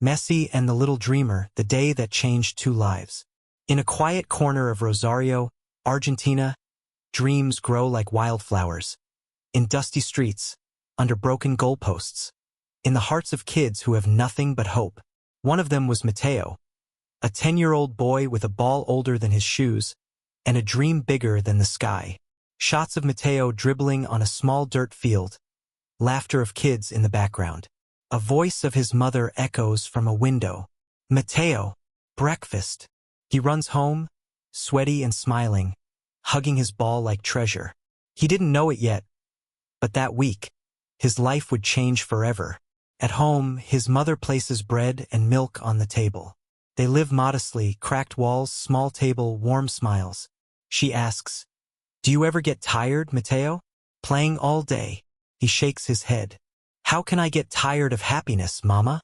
Messi and the Little Dreamer, the day that changed two lives. In a quiet corner of Rosario, Argentina, dreams grow like wildflowers. In dusty streets, under broken goalposts, in the hearts of kids who have nothing but hope. One of them was Mateo, a 10-year-old boy with a ball older than his shoes and a dream bigger than the sky. Shots of Mateo dribbling on a small dirt field, laughter of kids in the background. A voice of his mother echoes from a window. Mateo, breakfast. He runs home, sweaty and smiling, hugging his ball like treasure. He didn't know it yet, but that week, his life would change forever. At home, his mother places bread and milk on the table. They live modestly, cracked walls, small table, warm smiles. She asks, "Do you ever get tired, Mateo? Playing all day?" He shakes his head. "How can I get tired of happiness, Mama?"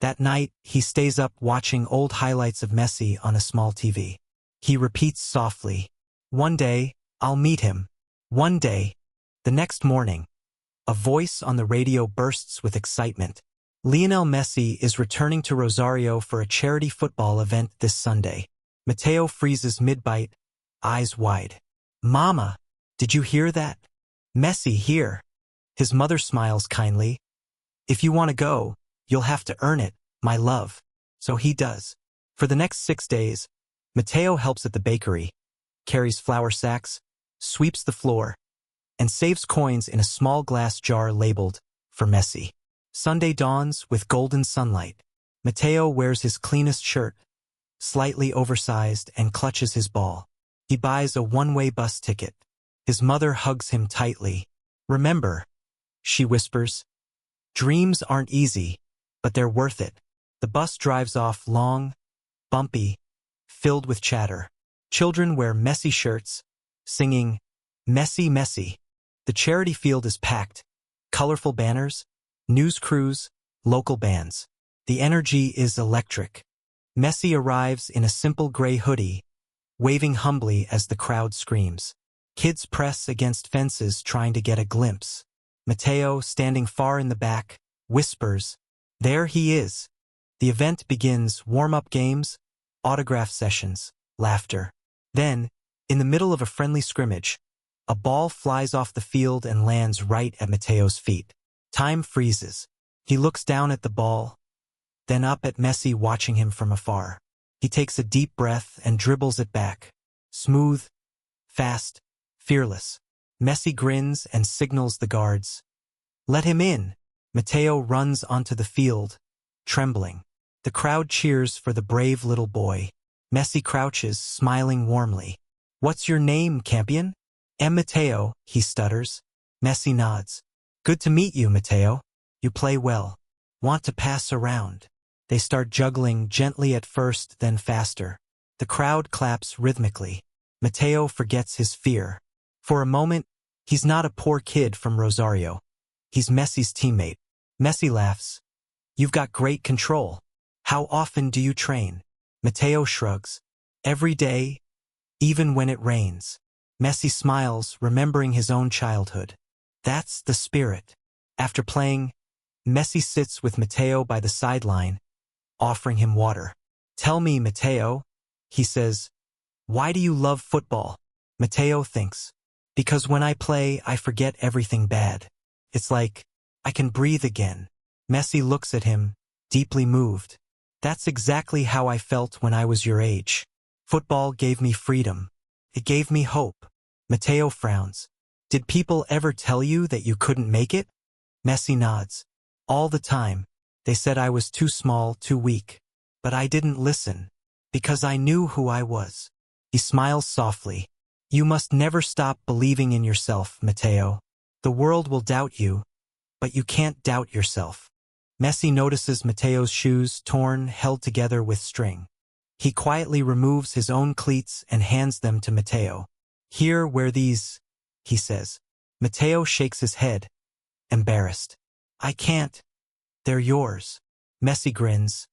That night, he stays up watching old highlights of Messi on a small TV. He repeats softly, "One day, I'll meet him. One day." The next morning, a voice on the radio bursts with excitement. Lionel Messi is returning to Rosario for a charity football event this Sunday. Mateo freezes mid-bite, eyes wide. "Mama, did you hear that? Messi here." His mother smiles kindly. "If you want to go, you'll have to earn it, my love." So he does. For the next 6 days, Mateo helps at the bakery, carries flour sacks, sweeps the floor, and saves coins in a small glass jar labeled, "For Messi." Sunday dawns with golden sunlight. Mateo wears his cleanest shirt, slightly oversized, and clutches his ball. He buys a one-way bus ticket. His mother hugs him tightly. "Remember," she whispers, "dreams aren't easy, but they're worth it." The bus drives off long, bumpy, filled with chatter. Children wear Messi shirts, singing, "Messi, Messi." The charity field is packed. Colorful banners, news crews, local bands. The energy is electric. Messi arrives in a simple gray hoodie, waving humbly as the crowd screams. Kids press against fences trying to get a glimpse. Mateo, standing far in the back, whispers, "There he is." The event begins: warm-up games, autograph sessions, laughter. Then, in the middle of a friendly scrimmage, a ball flies off the field and lands right at Mateo's feet. Time freezes. He looks down at the ball, then up at Messi watching him from afar. He takes a deep breath and dribbles it back. Smooth, fast, fearless. Messi grins and signals the guards. "Let him in." Mateo runs onto the field, trembling. The crowd cheers for the brave little boy. Messi crouches, smiling warmly. "What's your name, champion?" Mateo," he stutters. Messi nods. "Good to meet you, Mateo. You play well. Want to pass around?" They start juggling, gently at first, then faster. The crowd claps rhythmically. Mateo forgets his fear. For a moment, he's not a poor kid from Rosario. He's Messi's teammate. Messi laughs. "You've got great control. How often do you train?" Mateo shrugs. "Every day, even when it rains." Messi smiles, remembering his own childhood. That's the spirit. After playing, Messi sits with Mateo by the sideline, offering him water. "Tell me, Mateo," he says, "why do you love football?" Mateo thinks, "Because when I play, I forget everything bad. It's like I can breathe again." Messi looks at him, deeply moved. "That's exactly how I felt when I was your age. Football gave me freedom. It gave me hope." Mateo frowns. "Did people ever tell you that you couldn't make it?" Messi nods. "All the time. They said I was too small, too weak. But I didn't listen, because I knew who I was." He smiles softly. "You must never stop believing in yourself, Mateo. The world will doubt you, but you can't doubt yourself." Messi notices Mateo's shoes, torn, held together with string. He quietly removes his own cleats and hands them to Mateo. "Here, wear these," he says. Mateo shakes his head, embarrassed. "I can't. They're yours." Messi grins.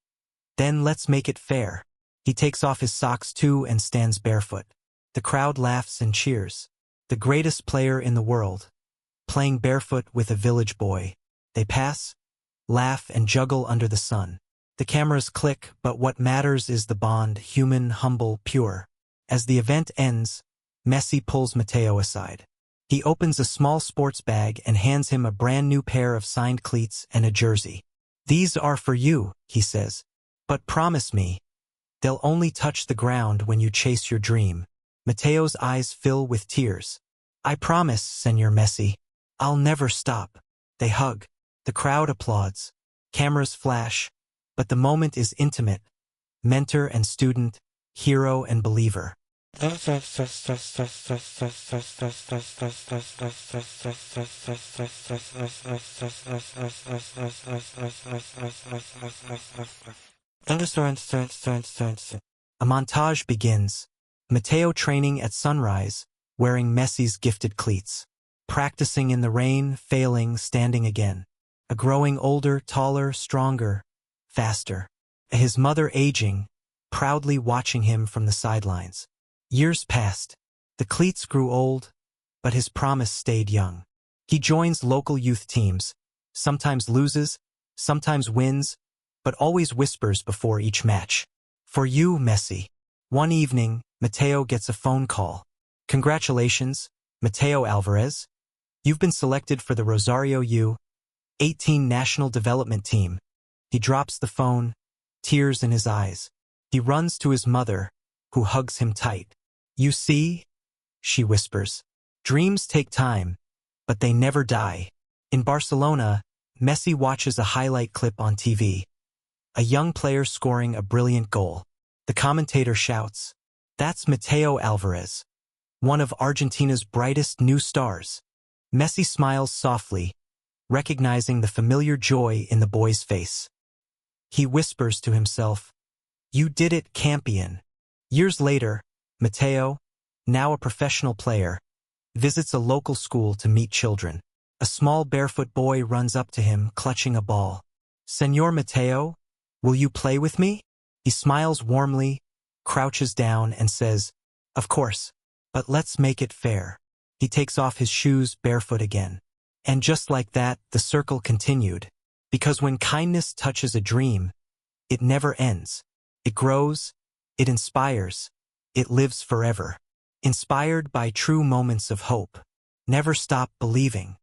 "Then let's make it fair." He takes off his socks too and stands barefoot. The crowd laughs and cheers. The greatest player in the world, playing barefoot with a village boy. They pass, laugh, and juggle under the sun. The cameras click, but what matters is the bond, human, humble, pure. As the event ends, Messi pulls Matteo aside. He opens a small sports bag and hands him a brand new pair of signed cleats and a jersey. "These are for you," he says. "But promise me, they'll only touch the ground when you chase your dream." Matteo's eyes fill with tears. "I promise, Senor Messi. I'll never stop." They hug. The crowd applauds. Cameras flash. But the moment is intimate. Mentor and student, hero and believer. A montage begins. Matteo training at sunrise, wearing Messi's gifted cleats. Practicing in the rain, failing, standing again. A growing older, taller, stronger, faster. His mother aging, proudly watching him from the sidelines. Years passed. The cleats grew old, but his promise stayed young. He joins local youth teams, sometimes loses, sometimes wins, but always whispers before each match. "For you, Messi." One evening, Matteo gets a phone call. "Congratulations, Matteo Alvarez. You've been selected for the Rosario U-18 National Development Team." He drops the phone, tears in his eyes. He runs to his mother, who hugs him tight. "You see," she whispers, "dreams take time, but they never die." In Barcelona, Messi watches a highlight clip on TV. A young player scoring a brilliant goal. The commentator shouts, "That's Matteo Alvarez, one of Argentina's brightest new stars." Messi smiles softly, recognizing the familiar joy in the boy's face. He whispers to himself, "You did it, campeon." Years later, Matteo, now a professional player, visits a local school to meet children. A small barefoot boy runs up to him, clutching a ball. "Senor Matteo, will you play with me?" He smiles warmly, crouches down, and says, "Of course, but let's make it fair." He takes off his shoes barefoot again. And just like that, the circle continued. Because when kindness touches a dream, it never ends. It grows, it inspires, it lives forever. Inspired by true moments of hope. Never stop believing.